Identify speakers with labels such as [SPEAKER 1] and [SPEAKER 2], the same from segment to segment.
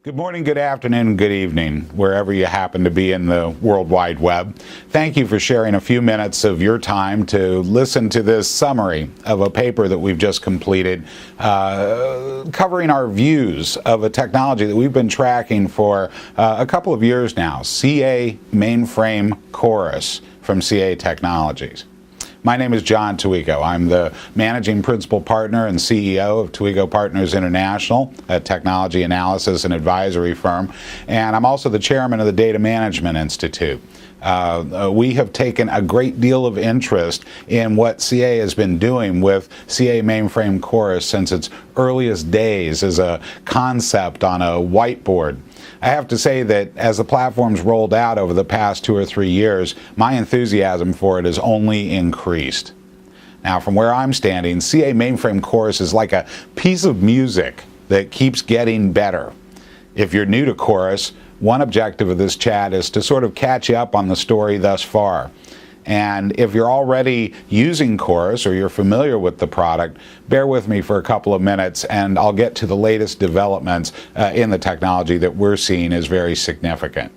[SPEAKER 1] Good morning, good afternoon, good evening, wherever you happen to be in the World Wide Web. Thank you for sharing a few minutes of your time to listen to this summary of a paper that we've just completed covering our views of a technology that we've been tracking for a couple of years now, CA Mainframe Chorus from CA Technologies. My name is Jon Toigo. I'm the managing principal partner and CEO of Toigo Partners International, a technology analysis and advisory firm, and I'm also the chairman of the Data Management Institute. We have taken a great deal of interest in what CA has been doing with CA Mainframe Chorus since its earliest days as a concept on a whiteboard. I have to say that as the platform's rolled out over the past 2 or 3 years, my enthusiasm for it has only increased. Now, from where I'm standing, CA Mainframe Chorus is like a piece of music that keeps getting better. If you're new to Chorus, one objective of this chat is to sort of catch you up on the story thus far. And if you're already using Chorus or you're familiar with the product, bear with me for a couple of minutes and I'll get to the latest developments in the technology that we're seeing as very significant.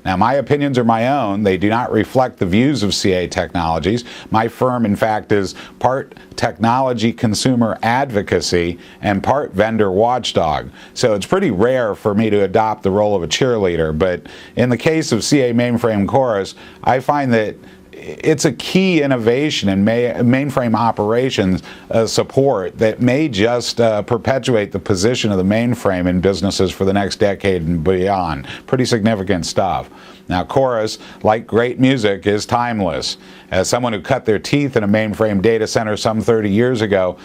[SPEAKER 1] Now, my opinions are my own. They do not reflect the views of CA Technologies. My firm, in fact, is part technology consumer advocacy and part vendor watchdog. So it's pretty rare for me to adopt the role of a cheerleader. But in the case of CA Mainframe Chorus, I find that it's a key innovation in mainframe operations support that may just perpetuate the position of the mainframe in businesses for the next decade and beyond. Pretty significant stuff. Now, Chorus, like great music, is timeless. As someone who cut their teeth in a mainframe data center some 30 years ago,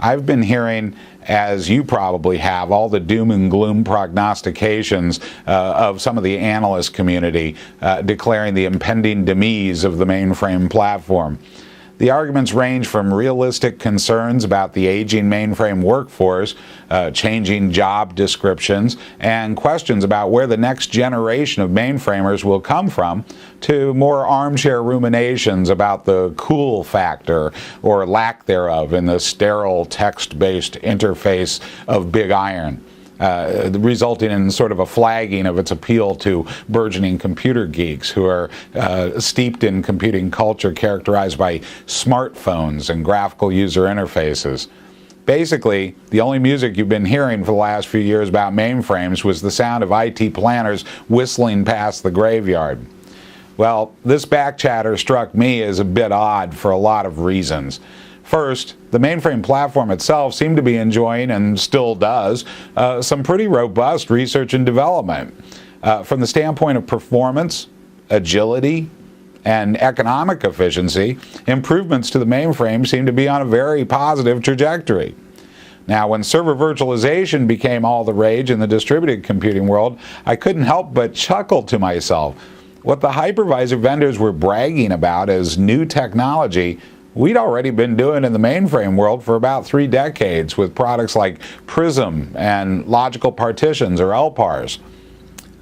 [SPEAKER 1] I've been hearing, as you probably have, all the doom and gloom prognostications of some of the analyst community declaring the impending demise of the mainframe platform. The arguments range from realistic concerns about the aging mainframe workforce, changing job descriptions, and questions about where the next generation of mainframers will come from, to more armchair ruminations about the cool factor or lack thereof in the sterile text-based interface of Big Iron. Resulting in sort of a flagging of its appeal to burgeoning computer geeks who are steeped in computing culture characterized by smartphones and graphical user interfaces. Basically, the only music you've been hearing for the last few years about mainframes was the sound of IT planners whistling past the graveyard. Well, this back chatter struck me as a bit odd for a lot of reasons. First, the mainframe platform itself seemed to be enjoying, and still does, some pretty robust research and development. From the standpoint of performance, agility, and economic efficiency, improvements to the mainframe seem to be on a very positive trajectory. Now, when server virtualization became all the rage in the distributed computing world, I couldn't help but chuckle to myself. What the hypervisor vendors were bragging about as new technology, we'd already been doing in the mainframe world for about 3 decades with products like Prism and logical partitions or LPARs.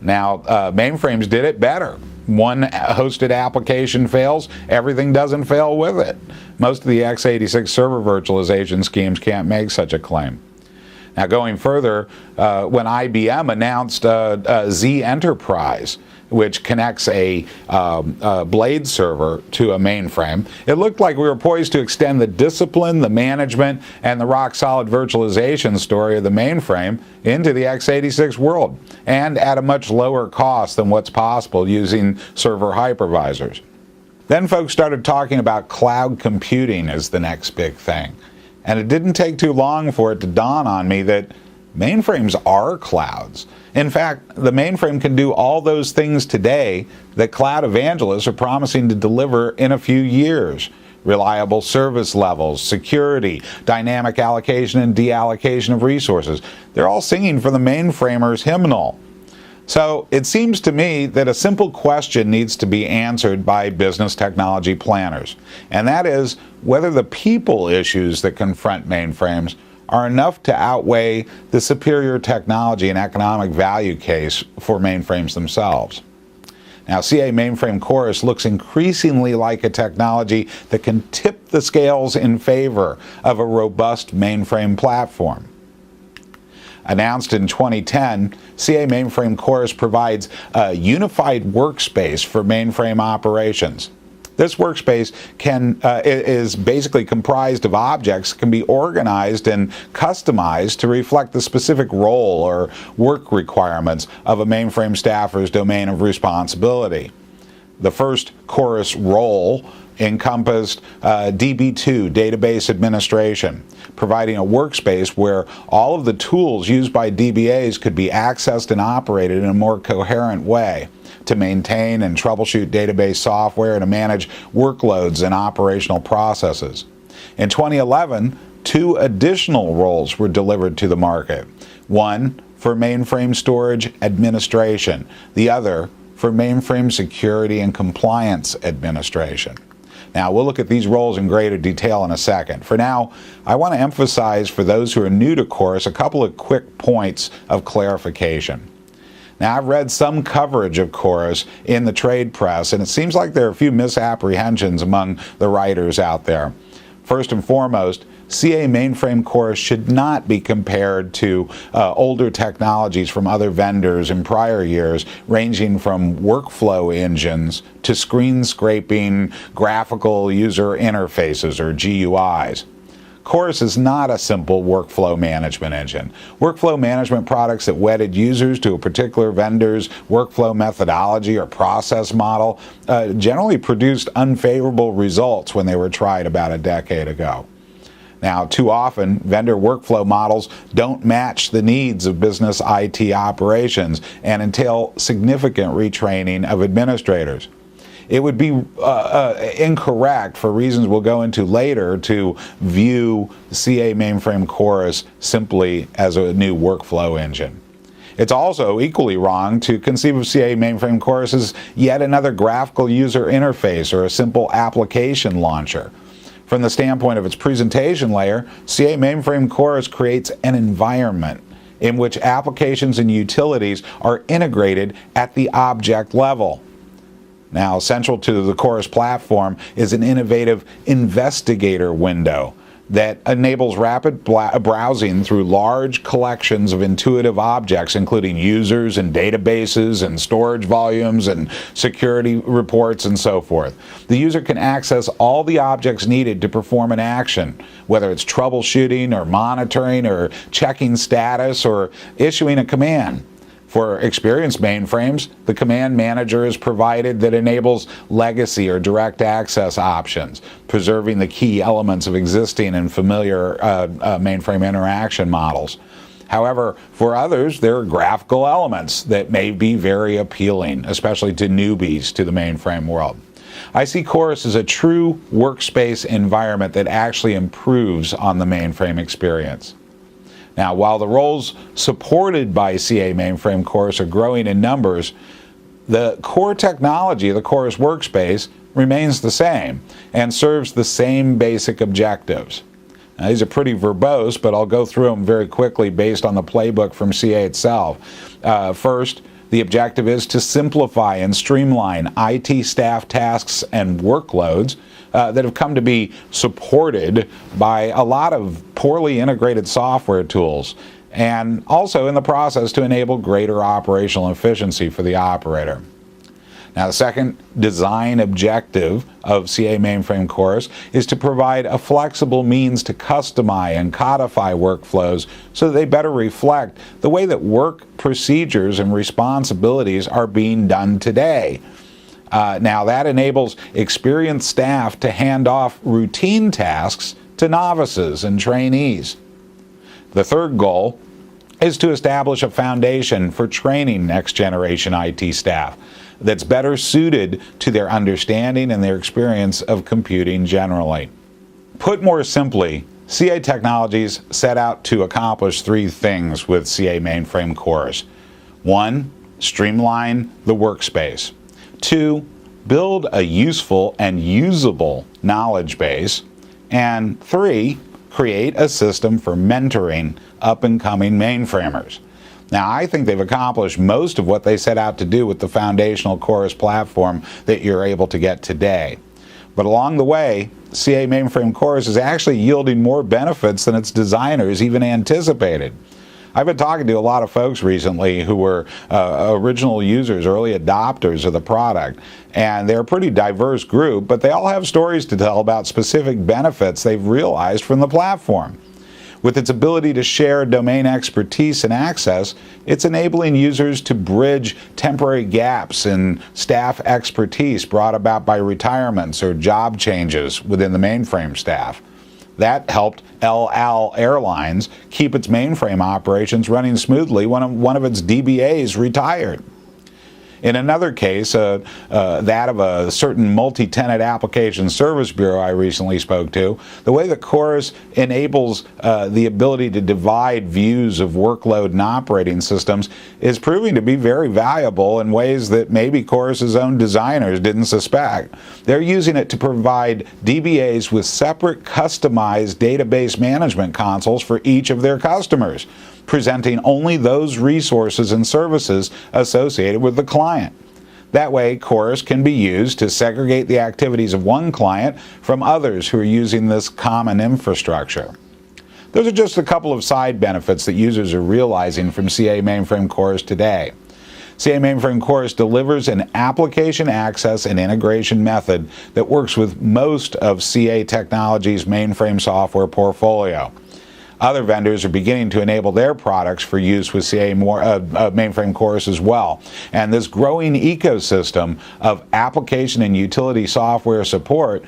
[SPEAKER 1] Now, mainframes did it better. One hosted application fails, everything doesn't fail with it. Most of the x86 server virtualization schemes can't make such a claim. Now, going further, when IBM announced Z Enterprise, which connects a blade server to a mainframe, it looked like we were poised to extend the discipline, the management, and the rock-solid virtualization story of the mainframe into the x86 world, and at a much lower cost than what's possible using server hypervisors. Then folks started talking about cloud computing as the next big thing. And it didn't take too long for it to dawn on me that mainframes are clouds. In fact, the mainframe can do all those things today that cloud evangelists are promising to deliver in a few years. Reliable service levels, security, dynamic allocation and deallocation of resources. They're all singing for the mainframer's hymnal. So it seems to me that a simple question needs to be answered by business technology planners, and that is whether the people issues that confront mainframes are enough to outweigh the superior technology and economic value case for mainframes themselves. Now, CA Mainframe Chorus looks increasingly like a technology that can tip the scales in favor of a robust mainframe platform. Announced in 2010, CA Mainframe Chorus provides a unified workspace for mainframe operations. This workspace is basically comprised of objects that can be organized and customized to reflect the specific role or work requirements of a mainframe staffer's domain of responsibility. The first Chorus role encompassed DB2, database administration, providing a workspace where all of the tools used by DBAs could be accessed and operated in a more coherent way to maintain and troubleshoot database software and to manage workloads and operational processes. In 2011, 2 additional roles were delivered to the market. One for mainframe storage administration, the other for mainframe security and compliance administration. Now, we'll look at these roles in greater detail in a second. For now, I want to emphasize for those who are new to Chorus a couple of quick points of clarification. Now, I've read some coverage of Chorus in the trade press, and it seems like there are a few misapprehensions among the writers out there. First and foremost, CA Mainframe Chorus should not be compared to older technologies from other vendors in prior years, ranging from workflow engines to screen scraping graphical user interfaces or GUIs. Chorus is not a simple workflow management engine. Workflow management products that wedded users to a particular vendor's workflow methodology or process model generally produced unfavorable results when they were tried about a decade ago. Now, too often, vendor workflow models don't match the needs of business IT operations and entail significant retraining of administrators. It would be incorrect, for reasons we'll go into later, to view CA Mainframe Chorus simply as a new workflow engine. It's also equally wrong to conceive of CA Mainframe Chorus as yet another graphical user interface or a simple application launcher. From the standpoint of its presentation layer, CA Mainframe Chorus creates an environment in which applications and utilities are integrated at the object level. Now, central to the Chorus platform is an innovative investigator window that enables rapid browsing through large collections of intuitive objects, including users and databases and storage volumes and security reports and so forth. The user can access all the objects needed to perform an action, whether it's troubleshooting or monitoring or checking status or issuing a command. For experienced mainframes, the command manager is provided that enables legacy or direct access options, preserving the key elements of existing and familiar mainframe interaction models. However, for others, there are graphical elements that may be very appealing, especially to newbies to the mainframe world. I see Chorus as a true workspace environment that actually improves on the mainframe experience. Now, while the roles supported by CA Mainframe Chorus are growing in numbers, the core technology of the Chorus workspace remains the same and serves the same basic objectives. Now, these are pretty verbose, but I'll go through them very quickly based on the playbook from CA itself. First, the objective is to simplify and streamline IT staff tasks and workloads that have come to be supported by a lot of poorly integrated software tools, and also in the process to enable greater operational efficiency for the operator. Now, the second design objective of CA Mainframe Chorus is to provide a flexible means to customize and codify workflows so that they better reflect the way that work procedures and responsibilities are being done today. Now, that enables experienced staff to hand off routine tasks to novices and trainees. The third goal is to establish a foundation for training next-generation IT staff that's better suited to their understanding and their experience of computing generally. Put more simply, CA Technologies set out to accomplish 3 things with CA Mainframe Chorus. 1, streamline the workspace. 2, build a useful and usable knowledge base. And 3, create a system for mentoring up-and-coming mainframers. Now, I think they've accomplished most of what they set out to do with the foundational Chorus platform that you're able to get today. But along the way, CA Mainframe Chorus is actually yielding more benefits than its designers even anticipated. I've been talking to a lot of folks recently who were original users, early adopters of the product, and they're a pretty diverse group, but they all have stories to tell about specific benefits they've realized from the platform. With its ability to share domain expertise and access, it's enabling users to bridge temporary gaps in staff expertise brought about by retirements or job changes within the mainframe staff. That helped El Al Airlines keep its mainframe operations running smoothly when one of its DBAs retired. In another case, that of a certain multi-tenant application service bureau I recently spoke to, the way that Chorus enables the ability to divide views of workload and operating systems is proving to be very valuable in ways that maybe Chorus's own designers didn't suspect. They're using it to provide DBAs with separate customized database management consoles for each of their customers, presenting only those resources and services associated with the client. That way, Chorus can be used to segregate the activities of one client from others who are using this common infrastructure. Those are just a couple of side benefits that users are realizing from CA Mainframe Chorus today. CA Mainframe Chorus delivers an application access and integration method that works with most of CA Technology's mainframe software portfolio. Other vendors are beginning to enable their products for use with CA Mainframe Chorus as well. And this growing ecosystem of application and utility software support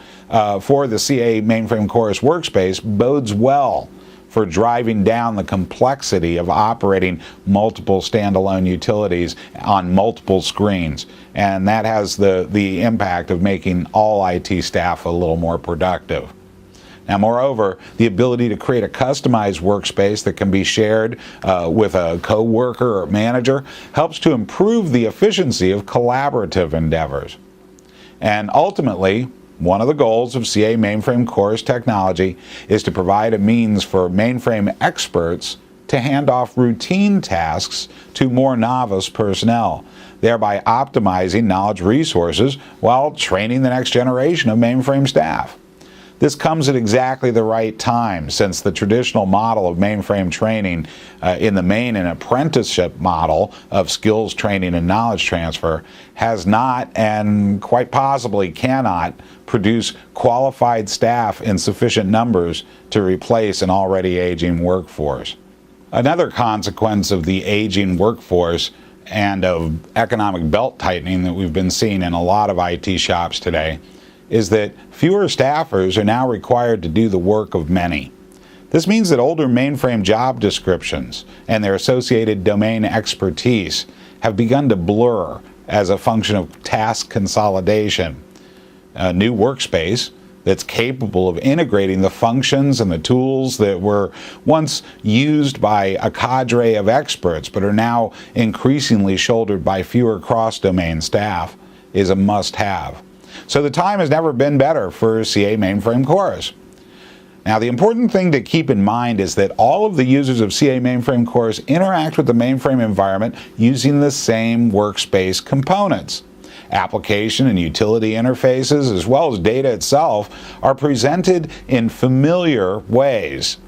[SPEAKER 1] for the CA Mainframe Chorus workspace bodes well for driving down the complexity of operating multiple standalone utilities on multiple screens. And that has the impact of making all IT staff a little more productive. Now, moreover, the ability to create a customized workspace that can be shared with a coworker or manager helps to improve the efficiency of collaborative endeavors. And ultimately, one of the goals of CA Mainframe Chorus technology is to provide a means for mainframe experts to hand off routine tasks to more novice personnel, thereby optimizing knowledge resources while training the next generation of mainframe staff. This comes at exactly the right time, since the traditional model of mainframe training in the main and apprenticeship model of skills training and knowledge transfer has not, and quite possibly cannot, produce qualified staff in sufficient numbers to replace an already aging workforce. Another consequence of the aging workforce and of economic belt tightening that we've been seeing in a lot of IT shops today is that fewer staffers are now required to do the work of many. This means that older mainframe job descriptions and their associated domain expertise have begun to blur as a function of task consolidation. A new workspace that's capable of integrating the functions and the tools that were once used by a cadre of experts but are now increasingly shouldered by fewer cross-domain staff is a must-have. So the time has never been better for CA Mainframe Chorus. Now, the important thing to keep in mind is that all of the users of CA Mainframe Chorus interact with the mainframe environment using the same workspace components. Application and utility interfaces, as well as data itself, are presented in familiar ways.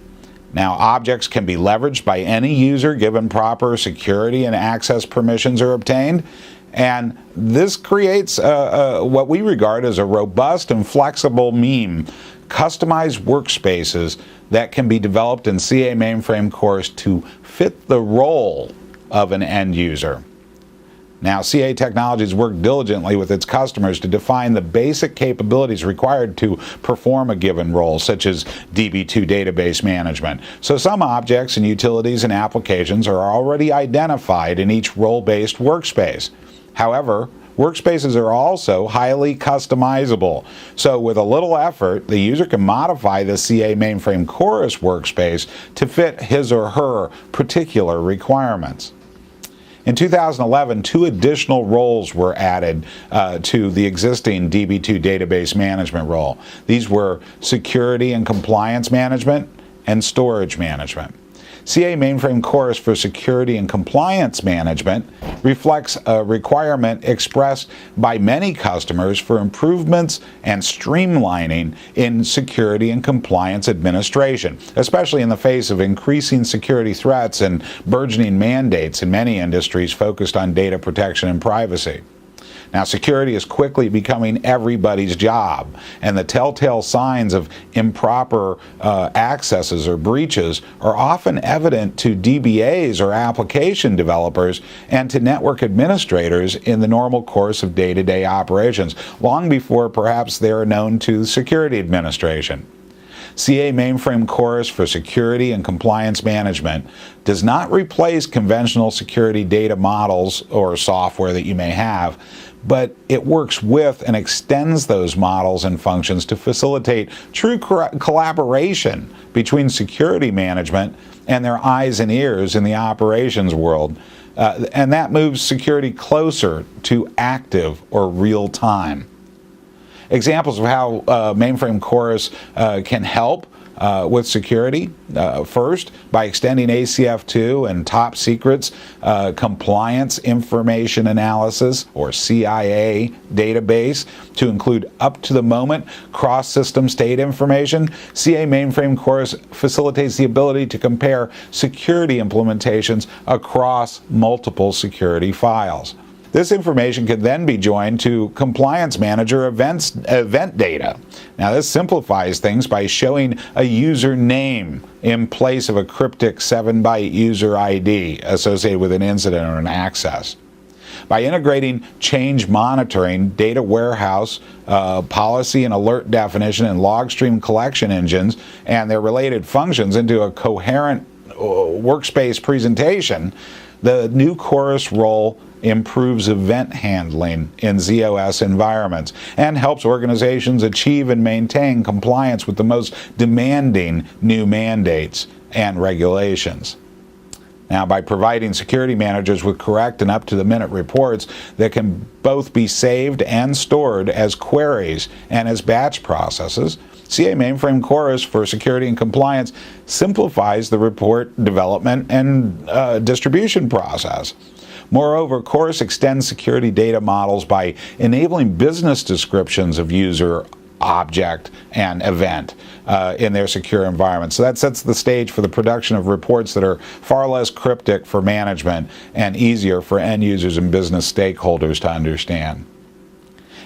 [SPEAKER 1] Now, objects can be leveraged by any user given proper security and access permissions are obtained. And this creates what we regard as a robust and flexible customized workspaces that can be developed in CA Mainframe Chorus to fit the role of an end user. Now, CA Technologies work diligently with its customers to define the basic capabilities required to perform a given role, such as DB2 database management. So some objects and utilities and applications are already identified in each role-based workspace. However, workspaces are also highly customizable. So with a little effort, the user can modify the CA Mainframe Chorus workspace to fit his or her particular requirements. In 2011, 2 additional roles were added to the existing DB2 database management role. These were security and compliance management and storage management. CA Mainframe Chorus for Security and Compliance Management reflects a requirement expressed by many customers for improvements and streamlining in security and compliance administration, especially in the face of increasing security threats and burgeoning mandates in many industries focused on data protection and privacy. Now, security is quickly becoming everybody's job, and the telltale signs of improper accesses or breaches are often evident to DBAs or application developers and to network administrators in the normal course of day-to-day operations, long before perhaps they are known to security administration. CA Mainframe Chorus for Security and Compliance Management does not replace conventional security data models or software that you may have, but it works with and extends those models and functions to facilitate true collaboration between security management and their eyes and ears in the operations world. And that moves security closer to active or real time. Examples of how Mainframe Chorus can help with security. First, by extending ACF2 and top secrets compliance information analysis, or CIA, database to include up-to-the-moment cross-system state information. CA Mainframe Chorus facilitates the ability to compare security implementations across multiple security files. This information can then be joined to Compliance Manager event data. Now, this simplifies things by showing a user name in place of a cryptic 7-byte user ID associated with an incident or an access. By integrating change monitoring, data warehouse, policy and alert definition, and log stream collection engines and their related functions into a coherent workspace presentation, the new Chorus role improves event handling in ZOS environments and helps organizations achieve and maintain compliance with the most demanding new mandates and regulations. Now, by providing security managers with correct and up-to-the-minute reports that can both be saved and stored as queries and as batch processes, CA Mainframe Chorus for Security and Compliance simplifies the report development and distribution process. Moreover, Chorus extends security data models by enabling business descriptions of user, object, and event in their secure environment. So that sets the stage for the production of reports that are far less cryptic for management and easier for end users and business stakeholders to understand.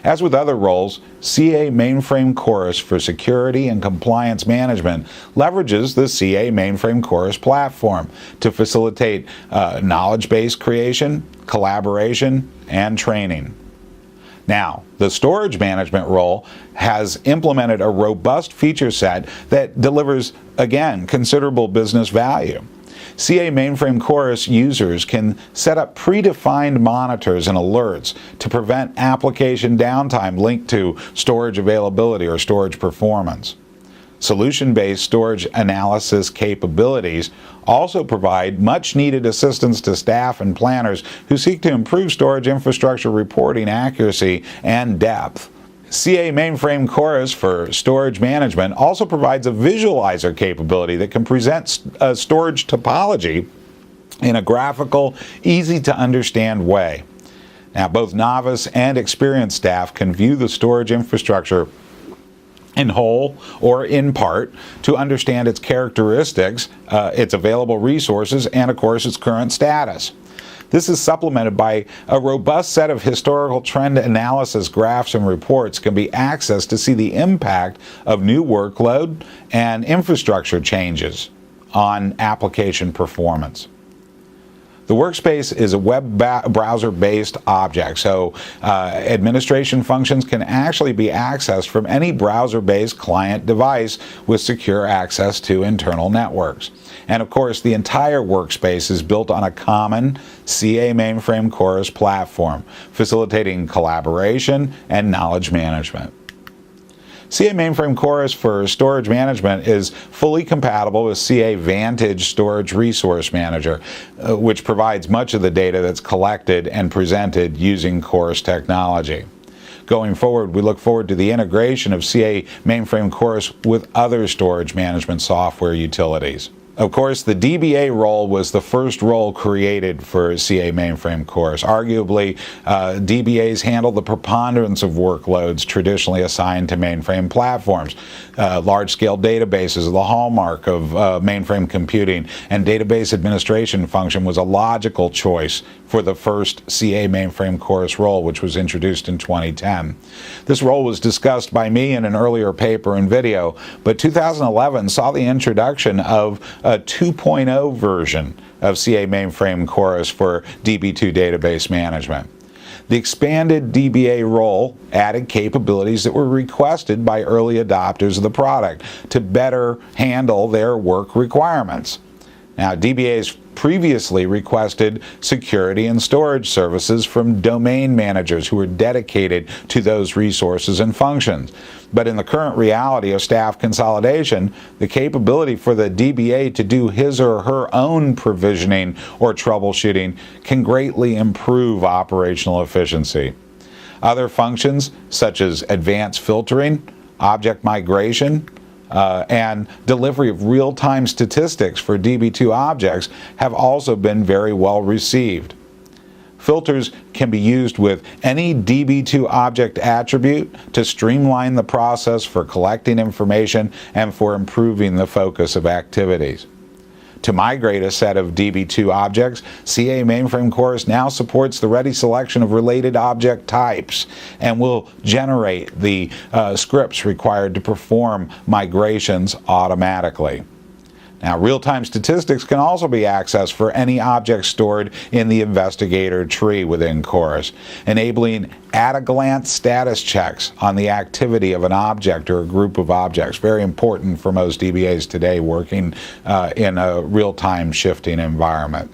[SPEAKER 1] As with other roles, CA Mainframe Chorus for Security and Compliance Management leverages the CA Mainframe Chorus platform to facilitate knowledge base creation, collaboration, and training. Now, the storage management role has implemented a robust feature set that delivers, again, considerable business value. CA Mainframe Chorus users can set up predefined monitors and alerts to prevent application downtime linked to storage availability or storage performance. Solution-based storage analysis capabilities also provide much-needed assistance to staff and planners who seek to improve storage infrastructure reporting accuracy and depth. CA Mainframe Chorus for Storage Management also provides a visualizer capability that can present a storage topology in a graphical, easy-to-understand way. Now, both novice and experienced staff can view the storage infrastructure in whole or in part to understand its characteristics, its available resources, and, of course, its current status. This is supplemented by a robust set of historical trend analysis graphs and reports can be accessed to see the impact of new workload and infrastructure changes on application performance. The workspace is a web browser-based object, so administration functions can actually be accessed from any browser-based client device with secure access to internal networks. And of course, the entire workspace is built on a common CA Mainframe Chorus platform, facilitating collaboration and knowledge management. CA Mainframe Chorus for Storage Management is fully compatible with CA Vantage Storage Resource Manager, which provides much of the data that's collected and presented using Chorus technology. Going forward, we look forward to the integration of CA Mainframe Chorus with other storage management software utilities. Of course, the DBA role was the first role created for CA Mainframe course. Arguably, DBAs handle the preponderance of workloads traditionally assigned to mainframe platforms. Large-scale databases are the hallmark of mainframe computing, and database administration function was a logical choice for the first CA Mainframe course role, which was introduced in 2010. This role was discussed by me in an earlier paper and video, but 2011 saw the introduction of a 2.0 version of CA Mainframe Chorus for DB2 database management. The expanded DBA role added capabilities that were requested by early adopters of the product to better handle their work requirements. Now, DBAs previously requested security and storage services from domain managers who were dedicated to those resources and functions. But in the current reality of staff consolidation, the capability for the DBA to do his or her own provisioning or troubleshooting can greatly improve operational efficiency. Other functions, such as advanced filtering, object migration, and delivery of real-time statistics for DB2 objects have also been very well received. Filters can be used with any DB2 object attribute to streamline the process for collecting information and for improving the focus of activities. To migrate a set of DB2 objects, CA Mainframe Chorus now supports the ready selection of related object types and will generate the scripts required to perform migrations automatically. Now, real-time statistics can also be accessed for any object stored in the investigator tree within Chorus, enabling at-a-glance status checks on the activity of an object or a group of objects. Very important for most DBAs today working in a real-time shifting environment.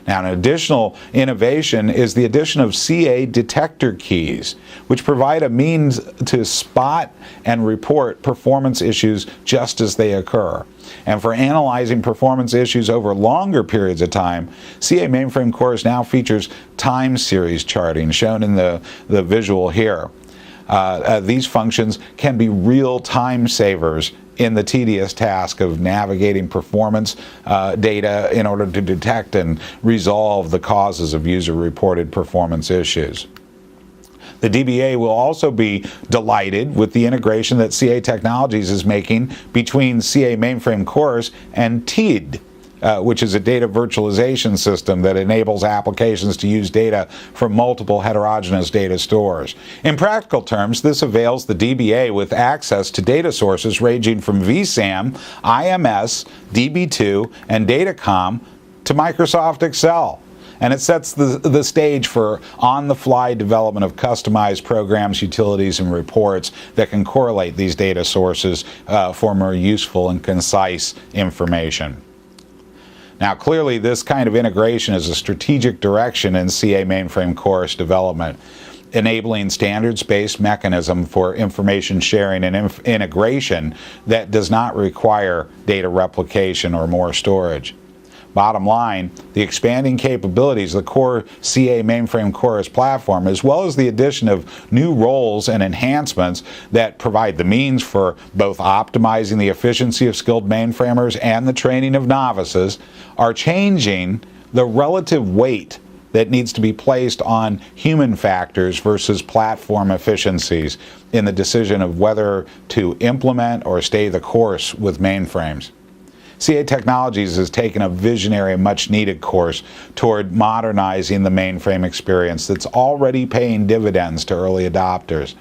[SPEAKER 1] Now, an additional innovation is the addition of CA detector keys, which provide a means to spot and report performance issues just as they occur. And for analyzing performance issues over longer periods of time, CA Mainframe Chorus now features time series charting, shown in the visual here. These functions can be real time savers in the tedious task of navigating performance data in order to detect and resolve the causes of user-reported performance issues. The DBA will also be delighted with the integration that CA Technologies is making between CA Mainframe Chorus and TEED, which is a data virtualization system that enables applications to use data from multiple heterogeneous data stores. In practical terms, this avails the DBA with access to data sources ranging from vSAM, IMS, DB2, and Datacom to Microsoft Excel. And it sets the stage for on-the-fly development of customized programs, utilities, and reports that can correlate these data sources for more useful and concise information. Now, clearly, this kind of integration is a strategic direction in CA Mainframe Chorus development, enabling standards-based mechanism for information sharing and integration that does not require data replication or more storage. Bottom line, the expanding capabilities of the core CA Mainframe Chorus platform, as well as the addition of new roles and enhancements that provide the means for both optimizing the efficiency of skilled mainframers and the training of novices, are changing the relative weight that needs to be placed on human factors versus platform efficiencies in the decision of whether to implement or stay the course with mainframes. CA Technologies has taken a visionary and much-needed course toward modernizing the mainframe experience that's already paying dividends to early adopters.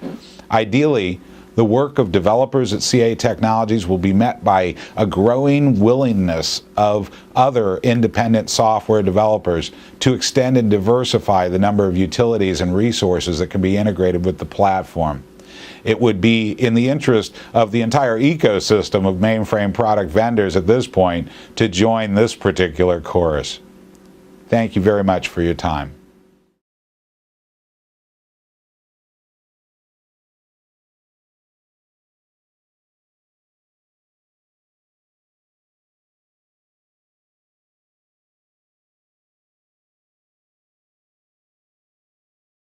[SPEAKER 1] Ideally, the work of developers at CA Technologies will be met by a growing willingness of other independent software developers to extend and diversify the number of utilities and resources that can be integrated with the platform. It would be in the interest of the entire ecosystem of mainframe product vendors at this point to join this particular chorus. Thank you very much for your time.